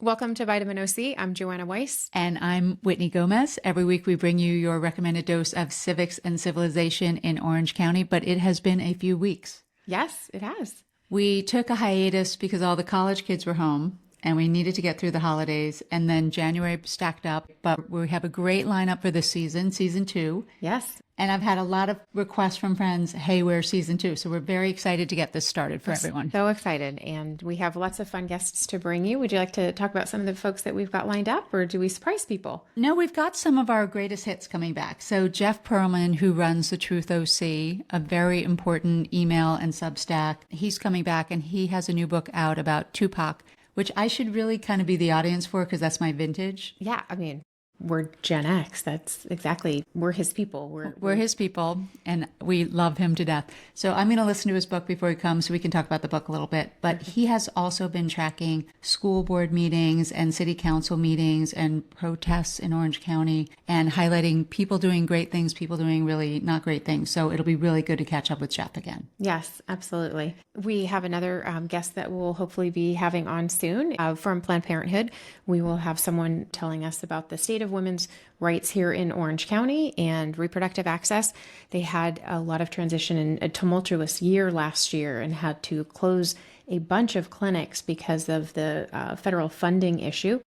Welcome to Vitamin OC. I'm Joanna Weiss. And I'm Whitney Gomez. Every week we bring you your recommended dose of civics and civilization in Orange County, but it has been a few weeks. Yes, it has. We took a hiatus because all the college kids were home and we needed to get through the holidays. And then January stacked up, but we have a great lineup for this season 2. Yes. And I've had a lot of requests from friends, hey, where's season 2? So we're very excited to get this started for everyone. So excited. And we have lots of fun guests to bring you. Would you like to talk about some of the folks that we've got lined up, or do we surprise people? No, we've got some of our greatest hits coming back. So Jeff Perlman, who runs the Truth OC, a very important email and Substack, he's coming back and he has a new book out about Tupac, which I should really kind of be the audience for because that's my vintage. Yeah, I mean, we're Gen X. That's exactly, we're his people. We're his people, and we love him to death. So I'm going to listen to his book before he comes so we can talk about the book a little bit. But he has also been tracking school board meetings and city council meetings and protests in Orange County and highlighting people doing great things, people doing really not great things. So it'll be really good to catch up with Jeff again. Yes, absolutely. We have another guest that we'll hopefully be having on soon from Planned Parenthood. We will have someone telling us about the state of women's rights here in Orange County and reproductive access. They had a lot of transition in a tumultuous year last year and had to close a bunch of clinics because of the federal funding issue.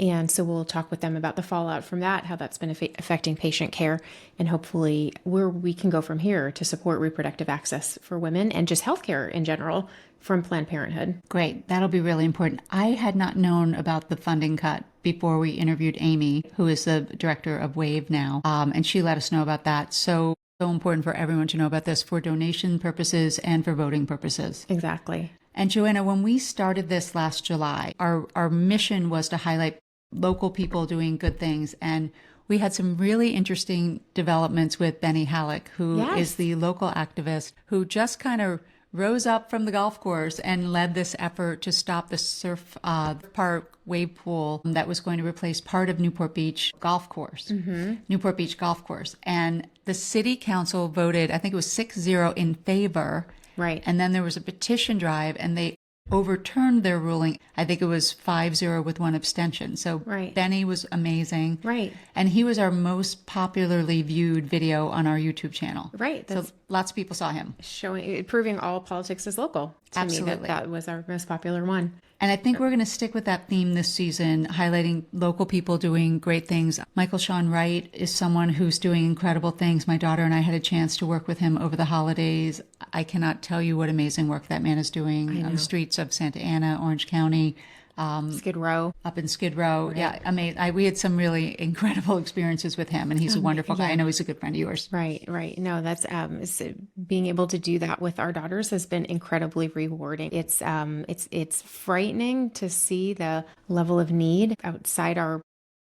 And so we'll talk with them about the fallout from that, how that's been affecting patient care, and hopefully where we can go from here to support reproductive access for women and just healthcare in general from Planned Parenthood. Great. That'll be really important. I had not known about the funding cut before we interviewed Amy, who is the director of WAVE now, and she let us know about that. So important for everyone to know about this for donation purposes and for voting purposes. Exactly. And Joanna, when we started this last July, our mission was to highlight local people doing good things. And we had some really interesting developments with Benny Halleck, who is the local activist who just kind of rose up from the golf course and led this effort to stop the surf park wave pool that was going to replace part of Newport Beach golf course, Newport Beach golf course. And the city council voted, I think it was 6-0 in favor. Right. And then there was a petition drive and they overturned their ruling. I think it was 5-0 with one abstention. So Benny was amazing. Right. And he was our most popularly viewed video on our YouTube channel. Right. So lots of people saw him. Proving all politics is local. To Absolutely. me, that was our most popular one. And I think we're going to stick with that theme this season, highlighting local people doing great things. Michael Sean Wright is someone who's doing incredible things. My daughter and I had a chance to work with him over the holidays. I cannot tell you what amazing work that man is doing on the streets of Santa Ana, Orange County. Skid Row. Up in Skid Row. Right. Yeah, I mean, we had some really incredible experiences with him, and he's a wonderful guy. I know he's a good friend of yours. Right. No, that's being able to do that with our daughters has been incredibly rewarding. It's frightening to see the level of need outside our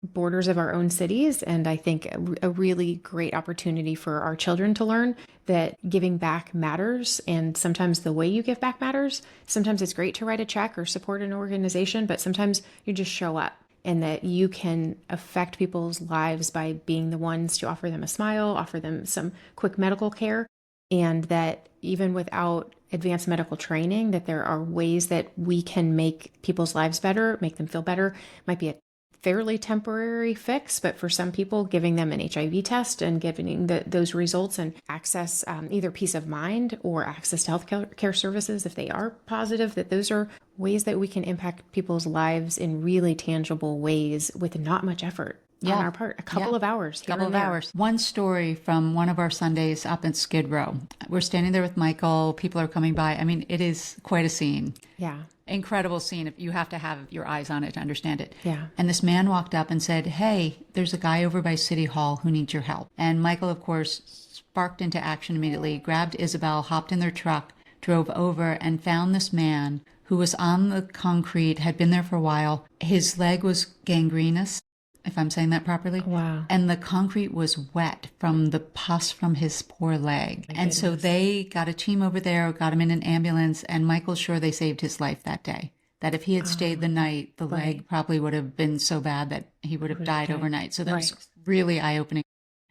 borders of our own cities. And I think a really great opportunity for our children to learn that giving back matters. And sometimes the way you give back matters. Sometimes it's great to write a check or support an organization, but sometimes you just show up and that you can affect people's lives by being the ones to offer them a smile, offer them some quick medical care. And that even without advanced medical training, that there are ways that we can make people's lives better, make them feel better. Might be a fairly temporary fix, but for some people, giving them an HIV test and giving those results and access, either peace of mind or access to health care services if they are positive, that those are ways that we can impact people's lives in really tangible ways with not much effort. On our part, a couple of hours. One story from one of our Sundays up in Skid Row. We're standing there with Michael. People are coming by. I mean, it is quite a scene. Yeah. Incredible scene. You have to have your eyes on it to understand it. Yeah. And this man walked up and said, hey, there's a guy over by City Hall who needs your help. And Michael, of course, sparked into action immediately, grabbed Isabel, hopped in their truck, drove over and found this man who was on the concrete, had been there for a while. His leg was gangrenous, if I'm saying that properly. Wow. And the concrete was wet from the pus from his poor leg. And so they got a team over there, got him in an ambulance, and Michael's sure they saved his life that day. That if he had stayed the night, the leg probably would have been so bad that he would have died overnight. So that was really eye-opening.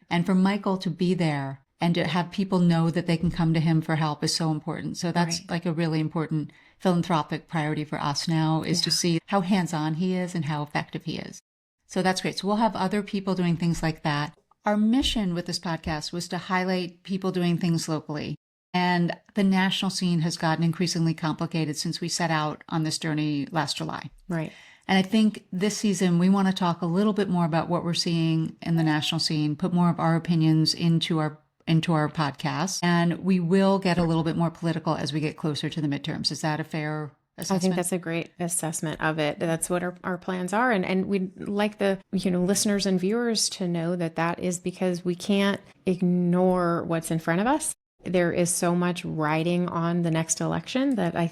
And for Michael to be there and to have people know that they can come to him for help is so important. So that's like a really important philanthropic priority for us now, is to see how hands-on he is and how effective he is. So that's great. So we'll have other people doing things like that. Our mission with this podcast was to highlight people doing things locally. And the national scene has gotten increasingly complicated since we set out on this journey last July. Right. And I think this season, we want to talk a little bit more about what we're seeing in the national scene, put more of our opinions into our podcast. And we will get a little bit more political as we get closer to the midterms. Is that a fair assessment? I think that's a great assessment of it. That's what our plans are. And we'd like the listeners and viewers to know that is because we can't ignore what's in front of us. There is so much riding on the next election that I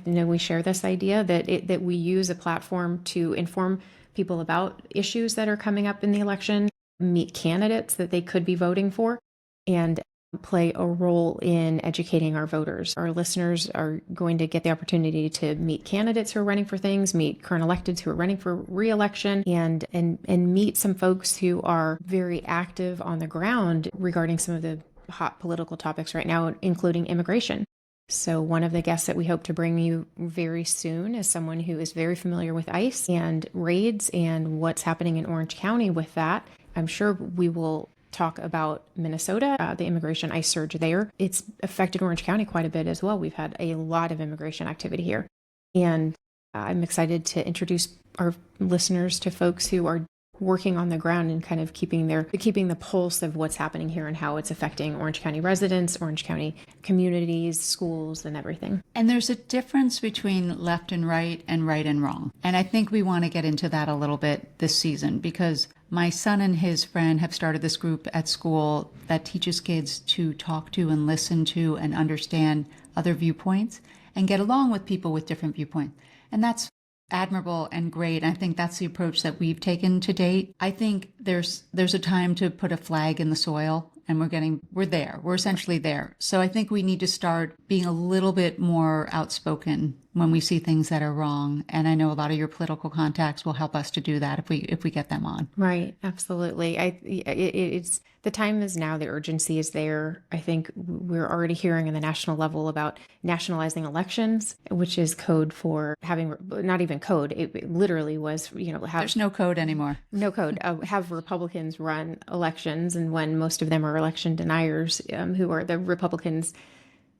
know we share this idea that we use a platform to inform people about issues that are coming up in the election, meet candidates that they could be voting for, and play a role in educating our voters. Our listeners are going to get the opportunity to meet candidates who are running for things, meet current electeds who are running for re-election, and meet some folks who are very active on the ground regarding some of the hot political topics right now, including immigration. So one of the guests that we hope to bring you very soon is someone who is very familiar with ICE and raids and what's happening in Orange County with that. I'm sure we will talk about Minnesota, the immigration ICE surge there. It's affected Orange County quite a bit as well. We've had a lot of immigration activity here. And I'm excited to introduce our listeners to folks who are working on the ground and kind of keeping the pulse of what's happening here and how it's affecting Orange County residents, Orange County communities, schools, and everything. And there's a difference between left and right and wrong. And I think we want to get into that a little bit this season, because my son and his friend have started this group at school that teaches kids to talk to and listen to and understand other viewpoints and get along with people with different viewpoints. And that's admirable and great. I think that's the approach that we've taken to date. I think there's a time to put a flag in the soil, and we're essentially there. So I think we need to start being a little bit more outspoken when we see things that are wrong. And I know a lot of your political contacts will help us to do that if we get them on. Right. Absolutely. It's the time is now. The urgency is there. I think we're already hearing in the national level about nationalizing elections, which is code for having, not even code. It literally was, there's no code anymore. No code. Have Republicans run elections. And when most of them are election deniers, who are the Republicans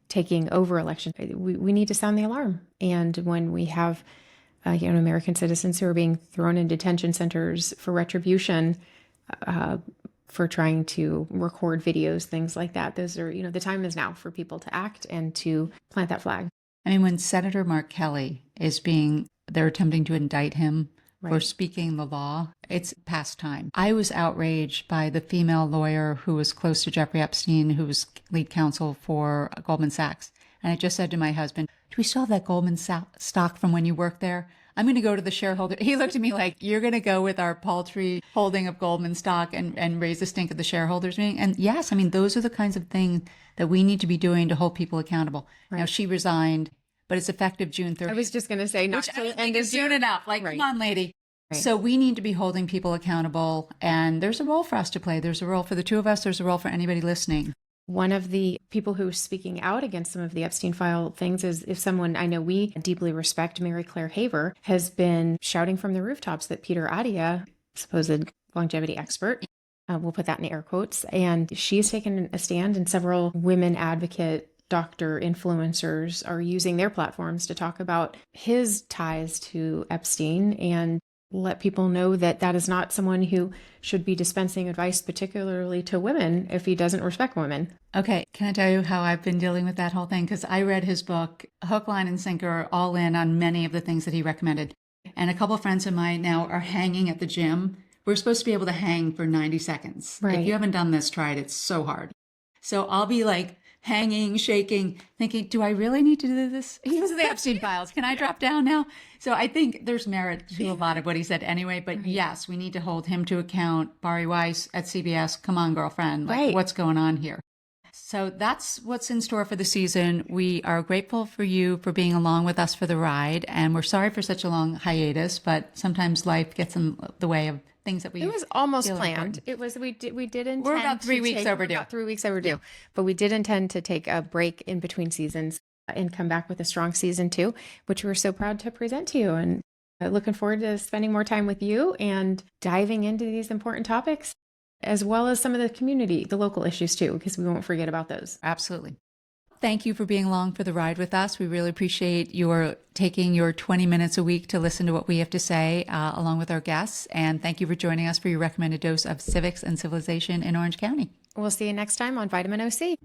taking over elections, we need to sound the alarm. And when we have, American citizens who are being thrown in detention centers for retribution, for trying to record videos, things like that, those are, the time is now for people to act and to plant that flag. I mean, when Senator Mark Kelly they're attempting to indict him for speaking the law, it's past time. I was outraged by the female lawyer who was close to Jeffrey Epstein, who was lead counsel for Goldman Sachs. And I just said to my husband, do we still have that Goldman stock from when you worked there? I'm going to go to the shareholder. He looked at me like, you're going to go with our paltry holding of Goldman stock and raise the stink at the shareholders meeting. And yes, I mean, those are the kinds of things that we need to be doing to hold people accountable. Right. Now, she resigned, but it's effective June 30th. I was just going to say, not to end of soon enough. Like, come on, lady. Right. So we need to be holding people accountable. And there's a role for us to play. There's a role for the two of us. There's a role for anybody listening. One of the people who's speaking out against some of the Epstein file things is if someone I know we deeply respect, Mary Claire Haver, has been shouting from the rooftops that Peter Attia, supposed longevity expert, we'll put that in air quotes, and she's taken a stand, and several women advocate doctor influencers are using their platforms to talk about his ties to Epstein and let people know that is not someone who should be dispensing advice, particularly to women, if he doesn't respect women. Okay. Can I tell you how I've been dealing with that whole thing? Because I read his book, hook, line, and sinker, all in on many of the things that he recommended. And a couple of friends of mine now are hanging at the gym. We're supposed to be able to hang for 90 seconds. Right. If you haven't done this, try it. It's so hard. So I'll be like hanging, shaking, thinking, do I really need to do this? He was the Epstein files. Can I drop down now? So I think there's merit to a lot of what he said anyway. But yes, we need to hold him to account. Barry Weiss at CBS, come on, girlfriend. Like, what's going on here? So that's what's in store for the season. We are grateful for you for being along with us for the ride. And we're sorry for such a long hiatus, but sometimes life gets in the way of things that we. It was almost feel planned. important. It was we did intend. We're about 3 weeks overdue. About 3 weeks overdue, but we did intend to take a break in between seasons and come back with a strong season 2, which we're so proud to present to you. And looking forward to spending more time with you and diving into these important topics, as well as some of the community, the local issues too, because we won't forget about those. Absolutely. Thank you for being along for the ride with us. We really appreciate your taking your 20 minutes a week to listen to what we have to say, along with our guests. And thank you for joining us for your recommended dose of civics and civilization in Orange County. We'll see you next time on Vitamin OC.